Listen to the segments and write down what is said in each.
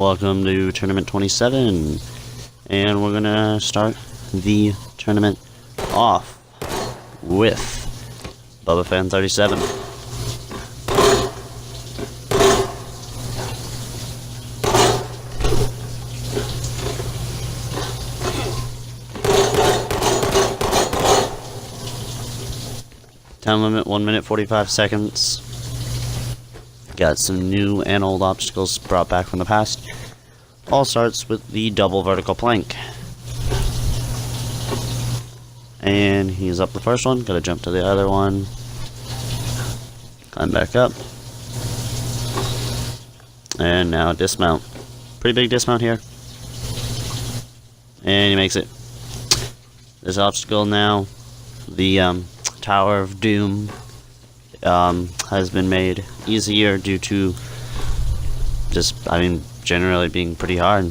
Welcome to Tournament 27, and we're gonna start the tournament off with BubbaFan37. Time limit 1 minute 45 seconds. Got some new and old obstacles brought back from the past. All starts with the double vertical plank. And he's up the first one, gotta jump to the other one. Climb back up. And now dismount. Pretty big dismount here. And he makes it. This obstacle now, the Tower of Doom, has been made easier due to just, generally being pretty hard.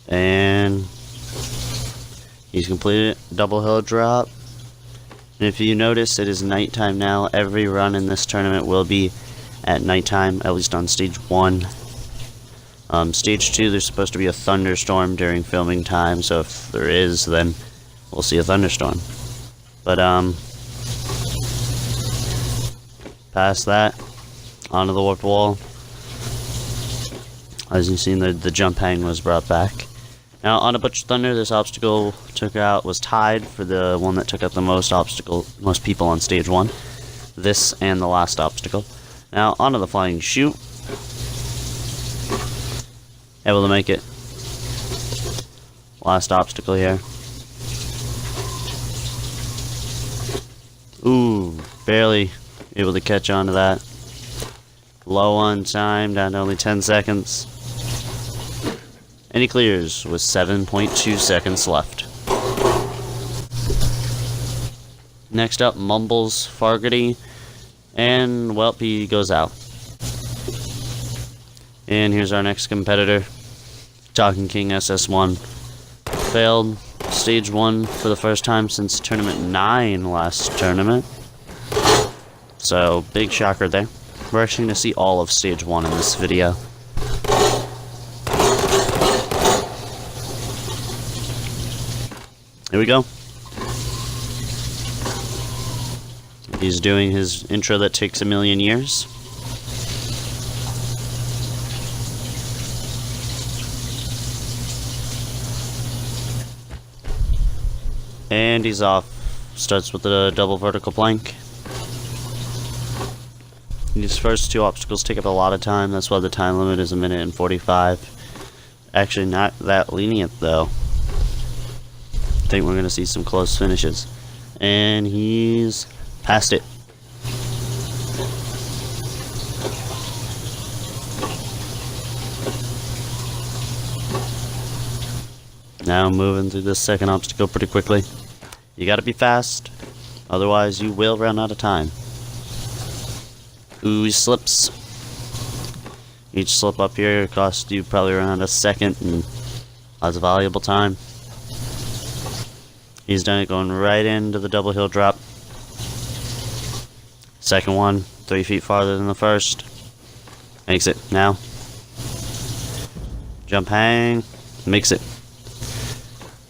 And he's completed it. Double hill drop. And if you notice, it is nighttime now. Every run in this tournament will be at nighttime, at least on stage 1. Stage 2, there's supposed to be a thunderstorm during filming time, so if there is, then we'll see a thunderstorm. But, past that, onto the warped wall. As you've seen, the jump hang was brought back. Now, on a Butch Thunder, this obstacle was tied for the one that took out the most people on stage 1. This and the last obstacle. Now, onto the flying chute. Able to make it. Last obstacle here. Ooh, barely able to catch on to that. Low on time, down to only 10 seconds. And he clears with 7.2 seconds left. Next up, Mumbles Fargety. And, well, he goes out. And here's our next competitor, Talking King SS1. Failed stage 1 for the first time since Tournament 9 last tournament. So, big shocker there. We're actually going to see all of stage 1 in this video. Here we go. He's doing his intro that takes a million years. And he's off. Starts with a double vertical plank. These first 2 obstacles take up a lot of time. That's why the time limit is 1 minute and 45. Actually, not that lenient though. I think we're going to see some close finishes. And he's passed it. Now moving through this second obstacle pretty quickly. You gotta be fast, otherwise you will run out of time. Ooh, he slips. Each slip up here costs you probably around a second and lots of valuable time. He's done it going right into the double hill drop. Second one, 3 feet farther than the first. Makes it now. Jump hang, makes it.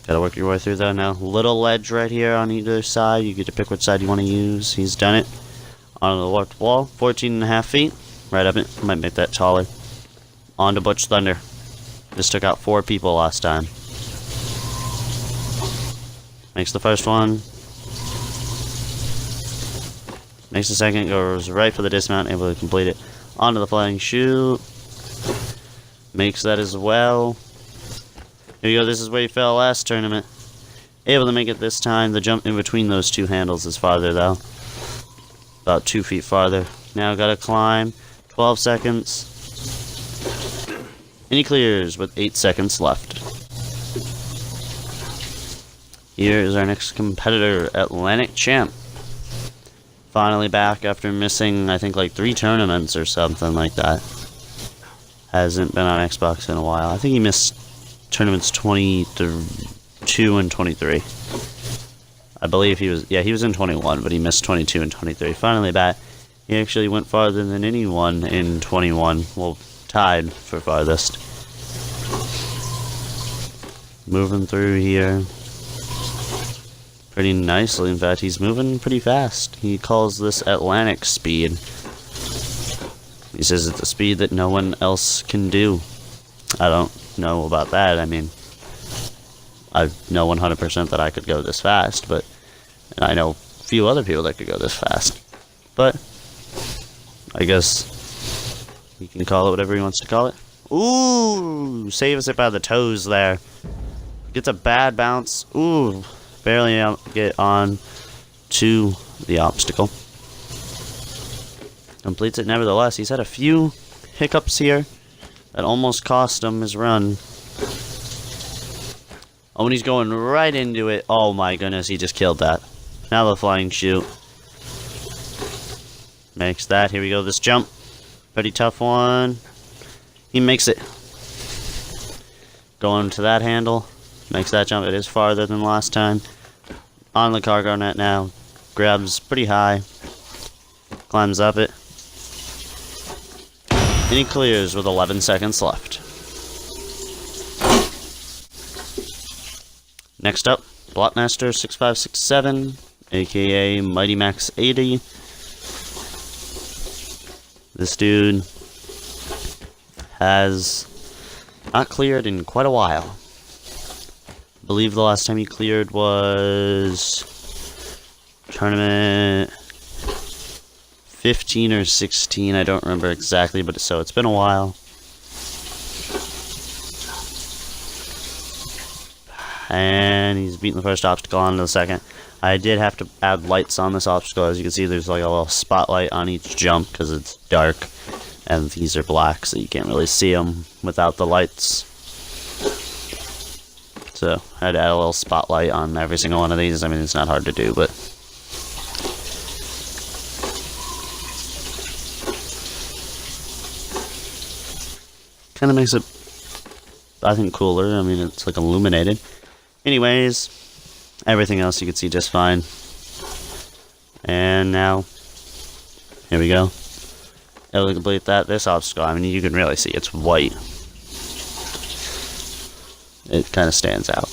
Gotta work your way through though now. Little ledge right here on either side. You get to pick which side you want to use. He's done it. Onto the warped wall. 14.5 feet. Right up it. Might make that taller. On to Butch Thunder. Just took out 4 people last time. Makes the first one. Makes the second. Goes right for the dismount. Able to complete it. Onto the flying chute. Makes that as well. Here you go, this is where he fell last tournament. Able to make it this time. The jump in between those 2 handles is farther though. About 2 feet farther. Now gotta climb. 12 seconds. And he clears with 8 seconds left. Here is our next competitor, Atlantic Champ. Finally back after missing, I think, like 3 tournaments or something like that. Hasn't been on Xbox in a while. I think he missed tournaments 22 and 23. I believe he was in 21, but he missed 22 and 23. Finally back, he actually went farther than anyone in 21. Well, tied for farthest. Moving through here pretty nicely. In fact, he's moving pretty fast. He calls this Atlantic speed. He says it's a speed that no one else can do. I don't know about that. I mean, I know 100% that I could go this fast, but I know a few other people that could go this fast. But I guess he can call it whatever he wants to call it. Ooh, saves it by the toes there. Gets a bad bounce. Ooh, barely get on to the obstacle. Completes it nevertheless. He's had a few hiccups here that almost cost him his run. Oh, and he's going right into it. Oh my goodness, he just killed that. Now the flying chute. Makes that. Here we go, this jump. Pretty tough one. He makes it. Going to that handle. Makes that jump. It is farther than last time. On the cargo net now. Grabs pretty high. Climbs up it. And he clears with 11 seconds left. Next up, Blockmaster 6567, aka Mighty Max 80. This dude has not cleared in quite a while. I believe the last time he cleared was tournament 15 or 16, I don't remember exactly, but so it's been a while. And he's beaten the first obstacle on to the second. I did have to add lights on this obstacle. As you can see, there's like a little spotlight on each jump because it's dark. And these are black, so you can't really see them without the lights. So I had to add a little spotlight on every single one of these. I mean, it's not hard to do, but kind of makes it, I think, cooler. I mean, it's like illuminated. Anyways, everything else you can see just fine. And now, here we go. Able to complete that. This obstacle, I mean, you can really see it's white. It kind of stands out.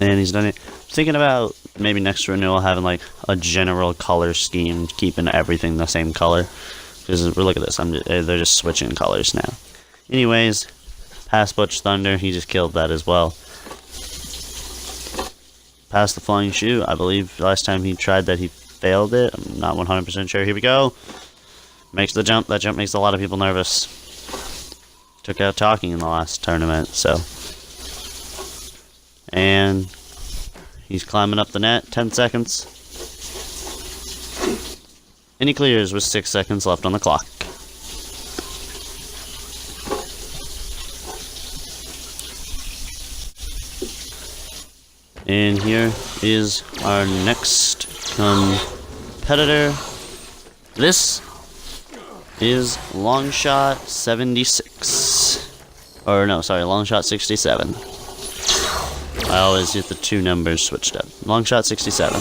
And he's done it. Thinking about maybe next renewal having like a general color scheme, keeping everything the same color. Because look at this, they're just switching colors now. Anyways, past Butch Thunder, he just killed that as well. Past the flying chute, I believe last time he tried that he failed it. I'm not 100% sure. Here we go. Makes the jump. That jump makes a lot of people nervous. Took out Talking in the last tournament, so. And he's climbing up the net. 10 seconds. And he clears with 6 seconds left on the clock. And here is our next competitor. This is Longshot 76. Or no, sorry, Longshot 67. I always get the two numbers switched up. Longshot 67.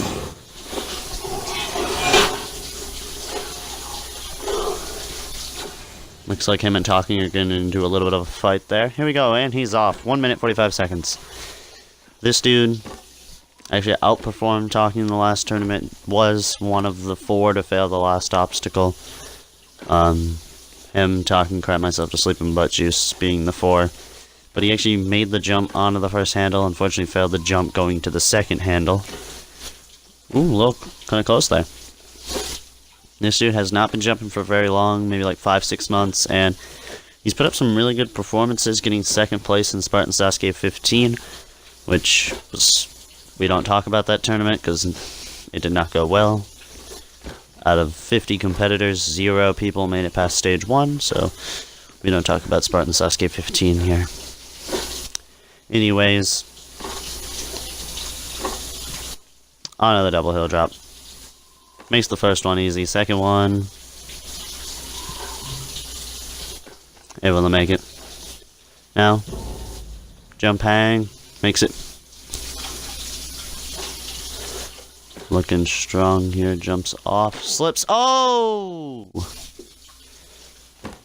Looks like him and Talking are getting into a little bit of a fight there. Here we go, and he's off. 1 minute, 45 seconds. This dude actually outperformed Talking in the last tournament. Was one of the 4 to fail the last obstacle. Him, Talking, Cried Myself to Sleep, and Butt Juice being the 4. But he actually made the jump onto the first handle. Unfortunately, failed the jump going to the second handle. Ooh, look, kind of close there. This dude has not been jumping for very long, maybe like 5-6 months, and he's put up some really good performances, getting second place in Spartan Sasuke 15, which was, we don't talk about that tournament because it did not go well. Out of 50 competitors, 0 people made it past stage 1, so we don't talk about Spartan Sasuke 15 here. Anyways, on to the double hill drop. Makes the first one easy, second one able to make it. Now, Jump hang. Makes it. Looking strong here. Jumps off. Slips. Oh!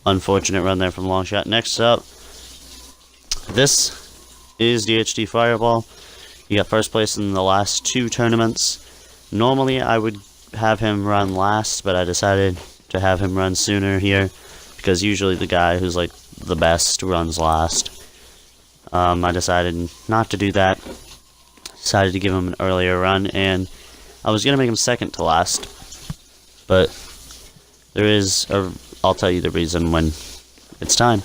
Unfortunate run there from long shot. Next up. This is DHD Fireball. He got first place in the last 2 tournaments. Normally I would have him run last, but I decided to have him run sooner here, because usually the guy who's like the best runs last. I decided not to do that. Decided to give him an earlier run, and I was going to make him second to last. But there is a... I'll tell you the reason when it's time.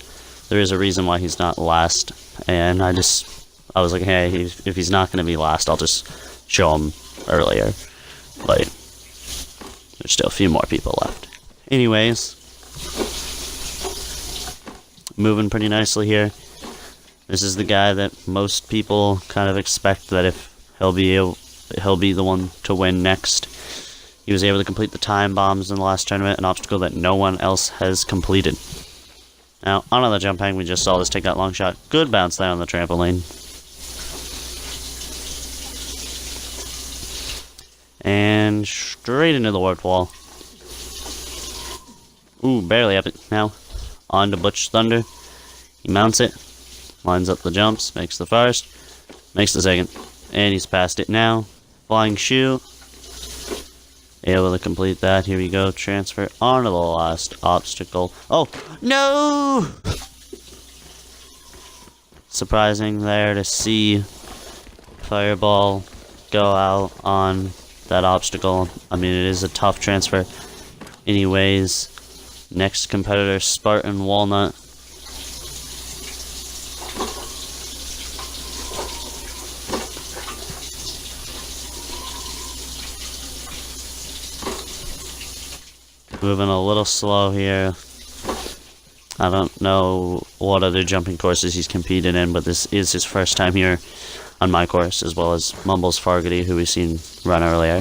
There is a reason why he's not last, and I was like, hey, if he's not going to be last, I'll just show him earlier. But there's still a few more people left. Anyways, moving pretty nicely here. This is the guy that most people kind of expect that if he'll be the one to win next. He was able to complete the time bombs in the last tournament, an obstacle that no one else has completed. Now, on another jump hang, we just saw this take that long shot. Good bounce there on the trampoline. And straight into the warped wall. Ooh, barely up it now. On to Butch Thunder. He mounts it. Lines up the jumps. Makes the first. Makes the second. And he's past it now. Flying shoe. Able to complete that. Here we go. Transfer onto the last obstacle. Oh, no! Surprising there to see Fireball go out on that obstacle. I mean, it is a tough transfer. Anyways, next competitor, Spartan Walnut. Moving a little slow here. I don't know what other jumping courses he's competed in, but this is his first time here on my course, as well as Mumbles Fargety, who we've seen run earlier.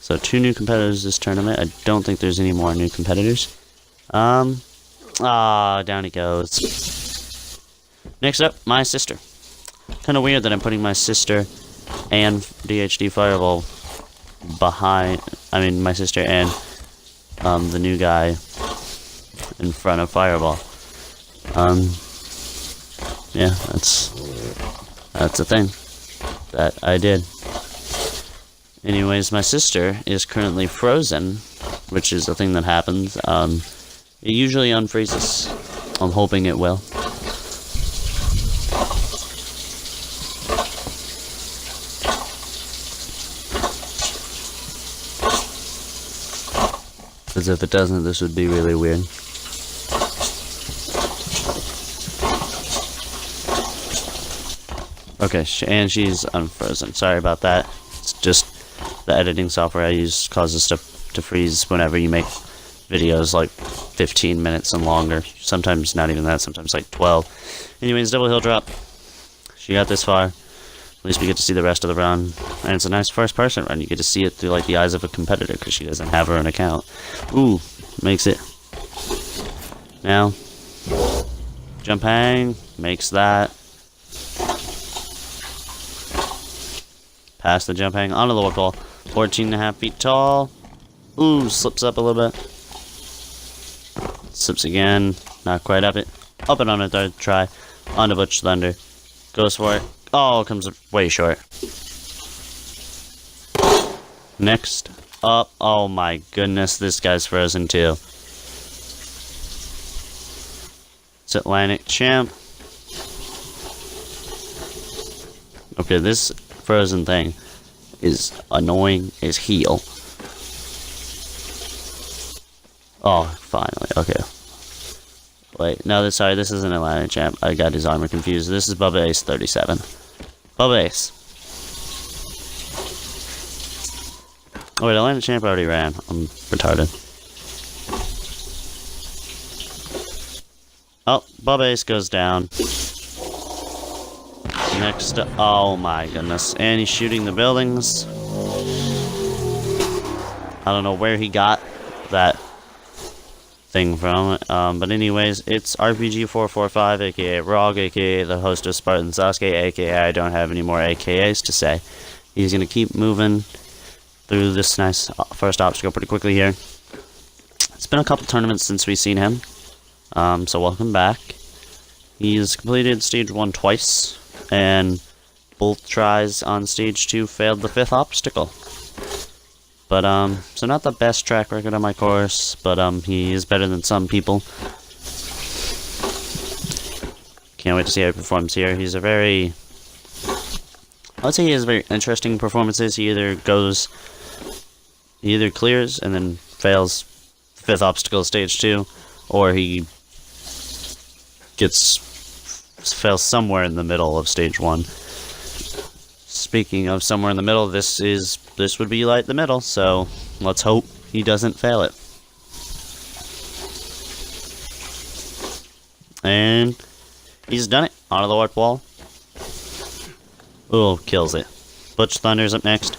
So 2 new competitors this tournament. I don't think there's any more new competitors. Down he goes. Next up, my sister. Kind of weird that I'm putting my sister and DHD Fireball behind, my sister and the new guy in front of Fireball. Yeah, that's a thing that I did. Anyways, my sister is currently frozen, which is a thing that happens. It usually unfreezes. I'm hoping it will. Because if it doesn't, this would be really weird. Okay, and she's unfrozen. Sorry about that. It's just the editing software I use causes stuff to freeze whenever you make videos like 15 minutes and longer. Sometimes not even that, sometimes like 12. Anyways, double hill drop. She got this far. At least we get to see the rest of the run. And it's a nice first-person run. You get to see it through like the eyes of a competitor because she doesn't have her own account. Ooh, makes it. Now, jump hang, makes that. Past the jump hang, onto the warp wall. 14.5 feet tall. Ooh, slips up a little bit. Slips again, not quite up it. Up it on a third try. Onto Butch Thunder. Goes for it. Oh, comes way short. Next up. Oh my goodness, this guy's frozen too. It's Atlantic Champ. Okay, this frozen thing is annoying as heel. Oh, finally. Okay. Wait, no, sorry, this isn't Atlantic Champ. I got his armor confused. This is Bubba Ace 37. Bubba Ace. Oh wait, Atlantic Champ already ran. I'm retarded. Oh, Bubba Ace goes down. Next, oh my goodness. And he's shooting the buildings. I don't know where he got that thing from. But anyways, it's RPG445, aka Rog, aka the host of Spartan Sasuke, aka I don't have any more AKAs to say. He's gonna keep moving through this nice first obstacle pretty quickly here. It's been a couple tournaments since we've seen him, so welcome back. He's completed stage 1 twice, and both tries on stage 2 failed the 5th obstacle. But, so not the best track record on my course, but, he is better than some people. Can't wait to see how he performs here. He's a very... I would say he has very interesting performances. He either clears and then fails the 5th obstacle stage 2, or he fails somewhere in the middle of stage 1. Speaking of somewhere in the middle, this would be like the middle, so let's hope he doesn't fail it. And he's done it. Onto the warp wall. Oh, kills it. Butch Thunder's up next.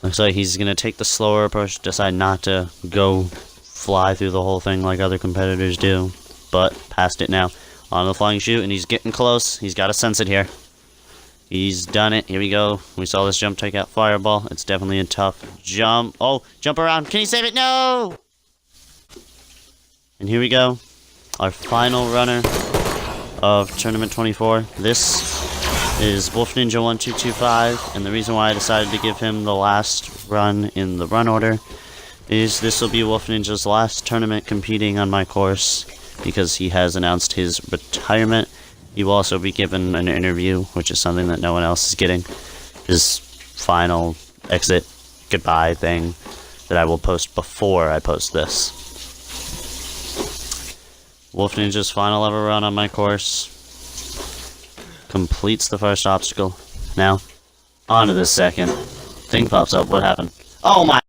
Looks like he's gonna take the slower approach, decide not to go fly through the whole thing like other competitors do, but passed it now. On the flying chute, and he's getting close. He's got to sense it here. He's done it. Here we go. We saw this jump take out Fireball. It's definitely a tough jump. Oh, jump around. Can he save it? No! And here we go. Our final runner of Tournament 24. This is Wolf Ninja 1225, and the reason why I decided to give him the last run in the run order is this will be Wolf Ninja's last tournament competing on my course, because he has announced his retirement. He will also be given an interview, which is something that no one else is getting. His final exit goodbye thing that I will post before I post this. Wolf Ninja's final ever run on my course completes the first obstacle. Now, on to the second. Thing pops up. What happened? Oh my!